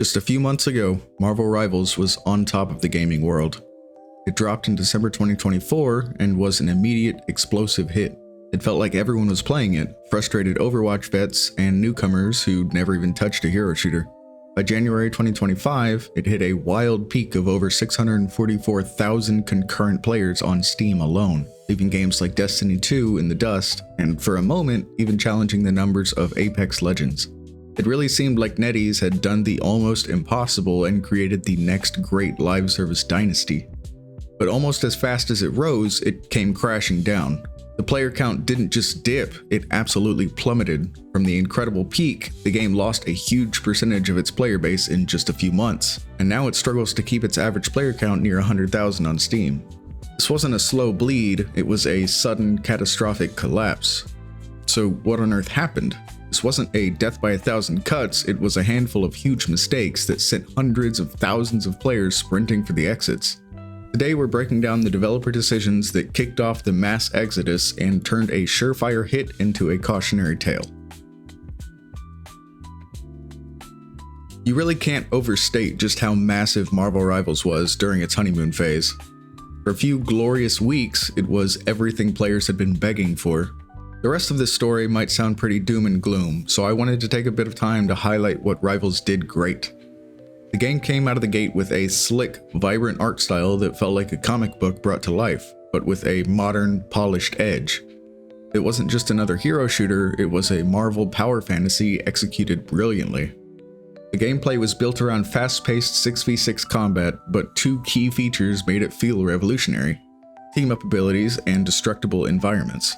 Just a few months ago, Marvel Rivals was on top of the gaming world. It dropped in December 2024 and was an immediate, explosive hit. It felt like everyone was playing it, frustrated Overwatch vets and newcomers who'd never even touched a hero shooter. By January 2025, it hit a wild peak of over 644,000 concurrent players on Steam alone, leaving games like Destiny 2 in the dust, and for a moment, even challenging the numbers of Apex Legends. It really seemed like NetEase had done the almost impossible and created the next great live service dynasty. But almost as fast as it rose, it came crashing down. The player count didn't just dip, it absolutely plummeted. From the incredible peak, the game lost a huge percentage of its player base in just a few months, and now it struggles to keep its average player count near 100,000 on Steam. This wasn't a slow bleed, it was a sudden, catastrophic collapse. So what on earth happened? This wasn't a death by 1,000 cuts, it was a handful of huge mistakes that sent hundreds of thousands of players sprinting for the exits. Today we're breaking down the developer decisions that kicked off the mass exodus and turned a surefire hit into a cautionary tale. You really can't overstate just how massive Marvel Rivals was during its honeymoon phase. For a few glorious weeks, it was everything players had been begging for. The rest of this story might sound pretty doom and gloom, so I wanted to take a bit of time to highlight what Rivals did great. The game came out of the gate with a slick, vibrant art style that felt like a comic book brought to life, but with a modern, polished edge. It wasn't just another hero shooter, it was a Marvel power fantasy executed brilliantly. The gameplay was built around fast-paced 6v6 combat, but two key features made it feel revolutionary: team-up abilities and destructible environments.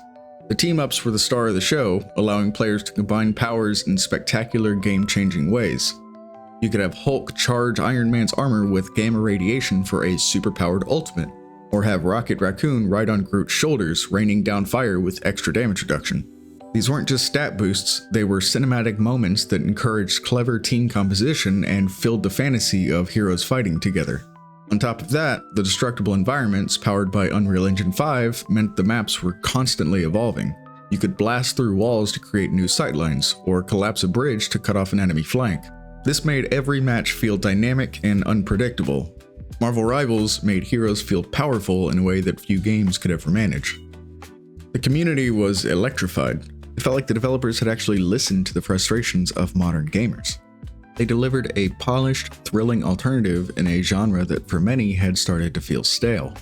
The team-ups were the star of the show, allowing players to combine powers in spectacular game-changing ways. You could have Hulk charge Iron Man's armor with gamma radiation for a superpowered ultimate, or have Rocket Raccoon ride on Groot's shoulders, raining down fire with extra damage reduction. These weren't just stat boosts, they were cinematic moments that encouraged clever team composition and filled the fantasy of heroes fighting together. On top of that, the destructible environments powered by Unreal Engine 5 meant the maps were constantly evolving. You could blast through walls to create new sightlines, or collapse a bridge to cut off an enemy flank. This made every match feel dynamic and unpredictable. Marvel Rivals made heroes feel powerful in a way that few games could ever manage. The community was electrified. It felt like the developers had actually listened to the frustrations of modern gamers. They delivered a polished, thrilling alternative in a genre that for many had started to feel stale.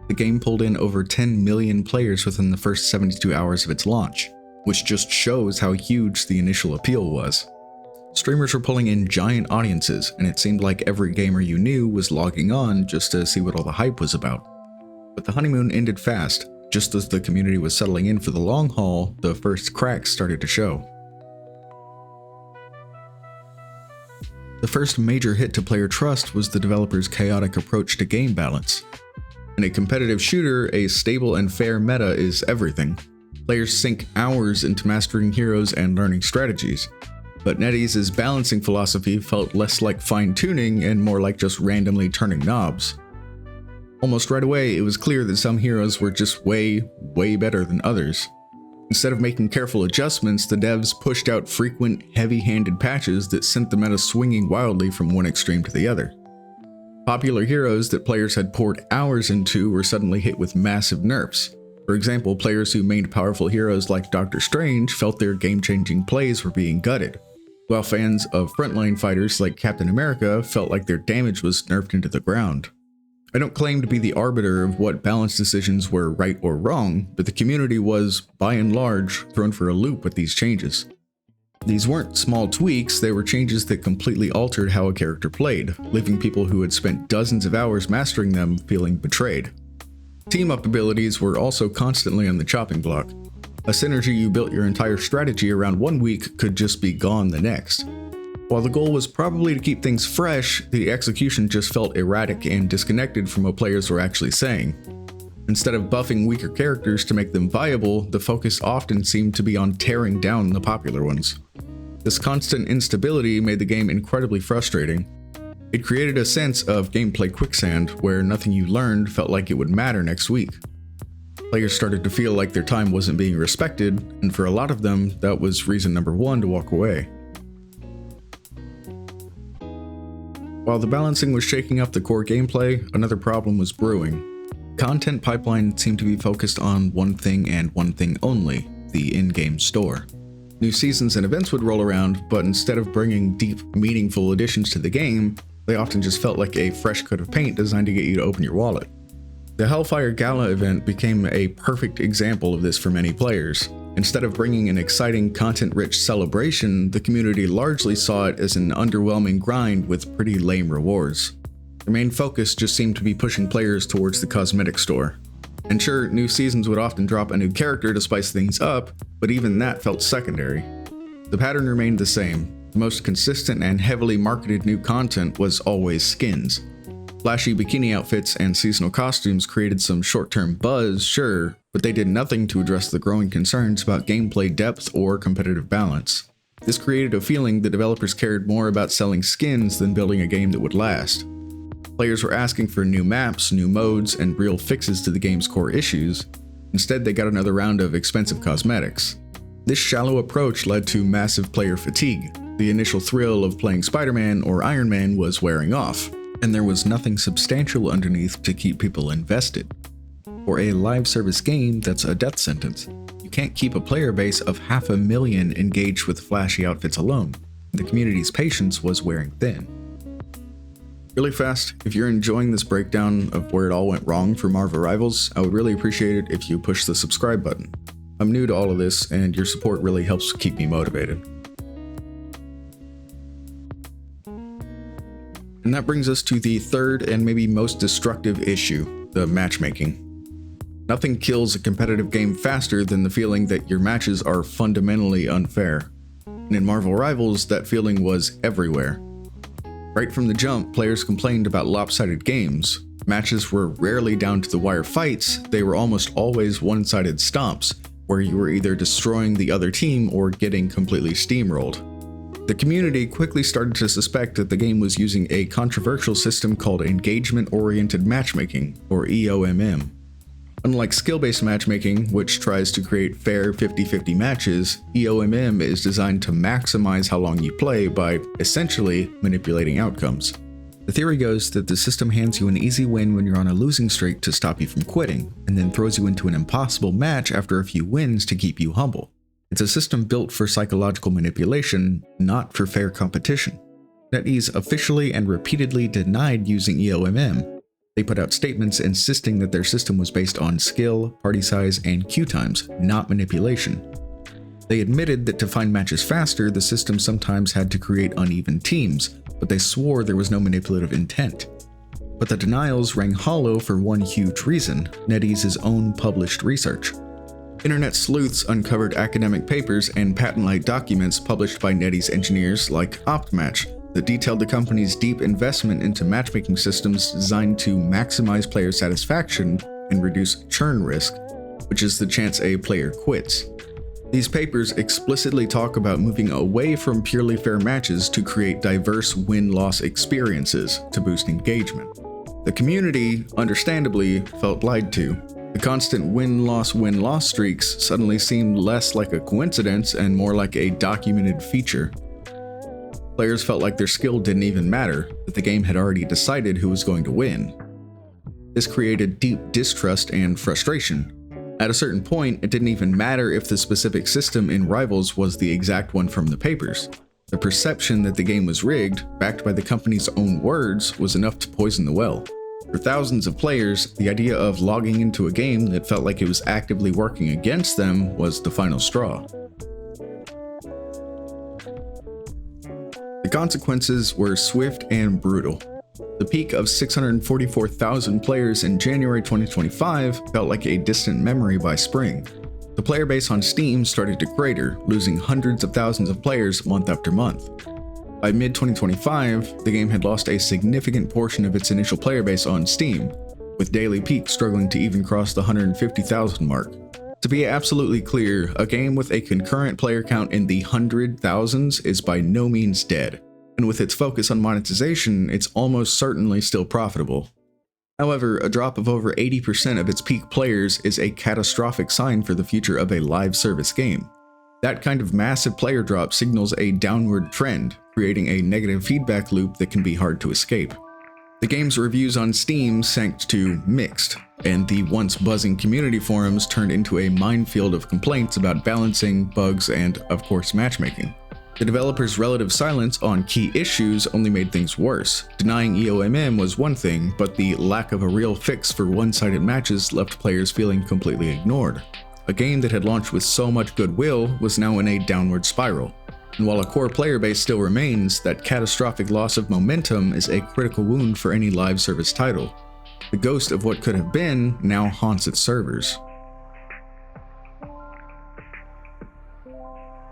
The game pulled in over 10 million players within the first 72 hours of its launch, which just shows how huge the initial appeal was. Streamers were pulling in giant audiences, and it seemed like every gamer you knew was logging on just to see what all the hype was about. But the honeymoon ended fast. Just as the community was settling in for the long haul, the first cracks started to show. The first major hit to player trust was the developer's chaotic approach to game balance. In a competitive shooter, a stable and fair meta is everything. Players sink hours into mastering heroes and learning strategies. But NetEase's balancing philosophy felt less like fine-tuning and more like just randomly turning knobs. Almost right away, it was clear that some heroes were just way better than others. Instead of making careful adjustments, the devs pushed out frequent, heavy-handed patches that sent the meta swinging wildly from one extreme to the other. Popular heroes that players had poured hours into were suddenly hit with massive nerfs. For example, players who mained powerful heroes like Doctor Strange felt their game-changing plays were being gutted, while fans of frontline fighters like Captain America felt like their damage was nerfed into the ground. I don't claim to be the arbiter of what balance decisions were right or wrong, but the community was, by and large, thrown for a loop with these changes. These weren't small tweaks, they were changes that completely altered how a character played, leaving people who had spent dozens of hours mastering them feeling betrayed. Team-up abilities were also constantly on the chopping block. A synergy you built your entire strategy around one week could just be gone the next. While the goal was probably to keep things fresh, the execution just felt erratic and disconnected from what players were actually saying. Instead of buffing weaker characters to make them viable, the focus often seemed to be on tearing down the popular ones. This constant instability made the game incredibly frustrating. It created a sense of gameplay quicksand where nothing you learned felt like it would matter next week. Players started to feel like their time wasn't being respected, and for a lot of them, that was reason number one to walk away. While the balancing was shaking up the core gameplay, another problem was brewing. Content pipeline seemed to be focused on one thing and one thing only, the in-game store. New seasons and events would roll around, but instead of bringing deep, meaningful additions to the game, they often just felt like a fresh coat of paint designed to get you to open your wallet. The Hellfire Gala event became a perfect example of this for many players. Instead of bringing an exciting, content-rich celebration, the community largely saw it as an underwhelming grind with pretty lame rewards. The main focus just seemed to be pushing players towards the cosmetic store. And sure, new seasons would often drop a new character to spice things up, but even that felt secondary. The pattern remained the same. The most consistent and heavily marketed new content was always skins. Flashy bikini outfits and seasonal costumes created some short-term buzz, sure, but they did nothing to address the growing concerns about gameplay depth or competitive balance. This created a feeling that developers cared more about selling skins than building a game that would last. Players were asking for new maps, new modes, and real fixes to the game's core issues. Instead, they got another round of expensive cosmetics. This shallow approach led to massive player fatigue. The initial thrill of playing Spider-Man or Iron Man was wearing off, and there was nothing substantial underneath to keep people invested. For a live service game, that's a death sentence. You can't keep a player base of 500,000 engaged with flashy outfits alone. The community's patience was wearing thin. Really fast, if you're enjoying this breakdown of where it all went wrong for Marvel Rivals, I would really appreciate it if you push the subscribe button. I'm new to all of this, and your support really helps keep me motivated. And that brings us to the third and maybe most destructive issue, the matchmaking. Nothing kills a competitive game faster than the feeling that your matches are fundamentally unfair. And in Marvel Rivals, that feeling was everywhere. Right from the jump, players complained about lopsided games. Matches were rarely down to the wire fights, they were almost always one-sided stomps, where you were either destroying the other team or getting completely steamrolled. The community quickly started to suspect that the game was using a controversial system called Engagement-Oriented Matchmaking, or EOMM. Unlike skill-based matchmaking, which tries to create fair 50-50 matches, EOMM is designed to maximize how long you play by, essentially, manipulating outcomes. The theory goes that the system hands you an easy win when you're on a losing streak to stop you from quitting, and then throws you into an impossible match after a few wins to keep you humble. It's a system built for psychological manipulation, not for fair competition. NetEase officially and repeatedly denied using EOMM. They put out statements insisting that their system was based on skill, party size, and queue times, not manipulation. They admitted that to find matches faster, the system sometimes had to create uneven teams, but they swore there was no manipulative intent. But the denials rang hollow for one huge reason: NetEase's own published research. Internet sleuths uncovered academic papers and patent-like documents published by NetEase engineers like OptMatch that detailed the company's deep investment into matchmaking systems designed to maximize player satisfaction and reduce churn risk, which is the chance a player quits. These papers explicitly talk about moving away from purely fair matches to create diverse win-loss experiences to boost engagement. The community, understandably, felt lied to. The constant win-loss streaks suddenly seemed less like a coincidence and more like a documented feature. Players felt like their skill didn't even matter, that the game had already decided who was going to win. This created deep distrust and frustration. At a certain point, it didn't even matter if the specific system in Rivals was the exact one from the papers. The perception that the game was rigged, backed by the company's own words, was enough to poison the well. For thousands of players, the idea of logging into a game that felt like it was actively working against them was the final straw. The consequences were swift and brutal. The peak of 644,000 players in January 2025 felt like a distant memory by spring. The player base on Steam started to crater, losing hundreds of thousands of players month after month. By mid-2025, the game had lost a significant portion of its initial player base on Steam, with daily peaks struggling to even cross the 150,000 mark. To be absolutely clear, a game with a concurrent player count in the 100,000s is by no means dead, and with its focus on monetization, it's almost certainly still profitable. However, a drop of over 80% of its peak players is a catastrophic sign for the future of a live service game. That kind of massive player drop signals a downward trend, creating a negative feedback loop that can be hard to escape. The game's reviews on Steam sank to mixed, and the once buzzing community forums turned into a minefield of complaints about balancing, bugs, and, of course, matchmaking. The developer's relative silence on key issues only made things worse. Denying EOMM was one thing, but the lack of a real fix for one-sided matches left players feeling completely ignored. A game that had launched with so much goodwill was now in a downward spiral. And while a core player base still remains, that catastrophic loss of momentum is a critical wound for any live service title. The ghost of what could have been now haunts its servers.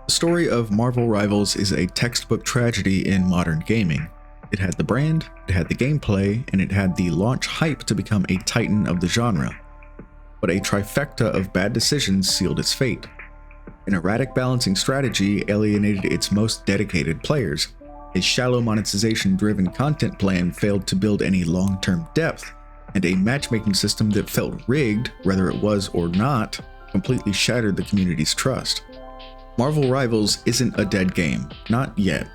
The story of Marvel Rivals is a textbook tragedy in modern gaming. It had the brand, it had the gameplay, and it had the launch hype to become a titan of the genre. But a trifecta of bad decisions sealed its fate. An erratic balancing strategy alienated its most dedicated players. A shallow monetization-driven content plan failed to build any long-term depth, and a matchmaking system that felt rigged, whether it was or not, completely shattered the community's trust. Marvel Rivals isn't a dead game, not yet.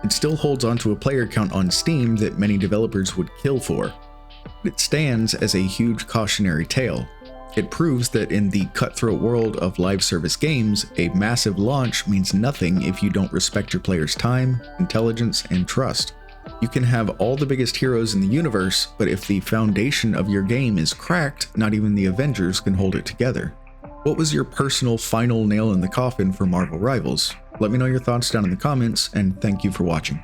It still holds onto a player count on Steam that many developers would kill for. But it stands as a huge cautionary tale. It proves that in the cutthroat world of live service games, a massive launch means nothing if you don't respect your players' time, intelligence, and trust. You can have all the biggest heroes in the universe, but if the foundation of your game is cracked, not even the Avengers can hold it together. What was your personal final nail in the coffin for Marvel Rivals? Let me know your thoughts down in the comments, and thank you for watching.